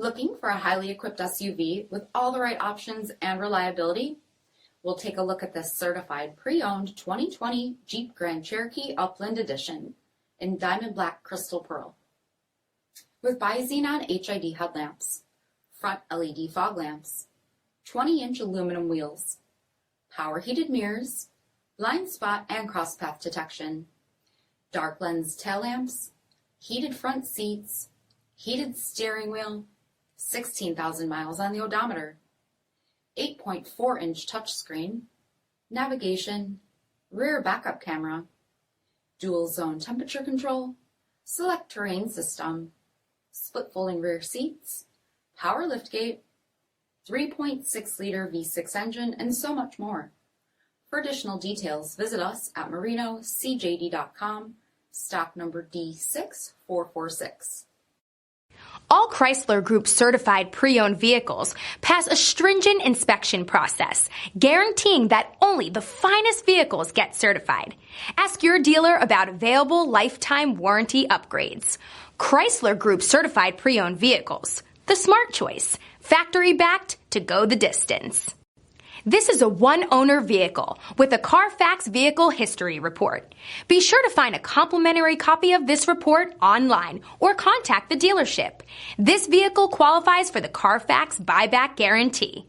Looking for a highly equipped SUV with all the right options and reliability? We'll take a look at this certified pre-owned 2020 Jeep Grand Cherokee Upland Edition in Diamond Black Crystal Pearl. With BI-XENON HID headlamps, front LED fog lamps, 20-inch aluminum wheels, power heated mirrors, blind spot and cross path detection, dark lens tail lamps, heated front seats, heated steering wheel, 16,000 miles on the odometer, 8.4-inch touchscreen, navigation, rear backup camera, dual zone temperature control, SELEC-TERRAIN system, split folding rear seats, power liftgate, 3.6-liter V6 engine, and so much more. For additional details, visit us at marinocjd.com, stock number D6446. All Chrysler Group certified pre-owned vehicles pass a stringent inspection process, guaranteeing that only the finest vehicles get certified. Ask your dealer about available lifetime warranty upgrades. Chrysler Group certified pre-owned vehicles, the smart choice, factory backed to go the distance. This is a one-owner vehicle with a CARFAX vehicle history report. Be sure to find a complimentary copy of this report online or contact the dealership. This vehicle qualifies for the CARFAX buyback guarantee.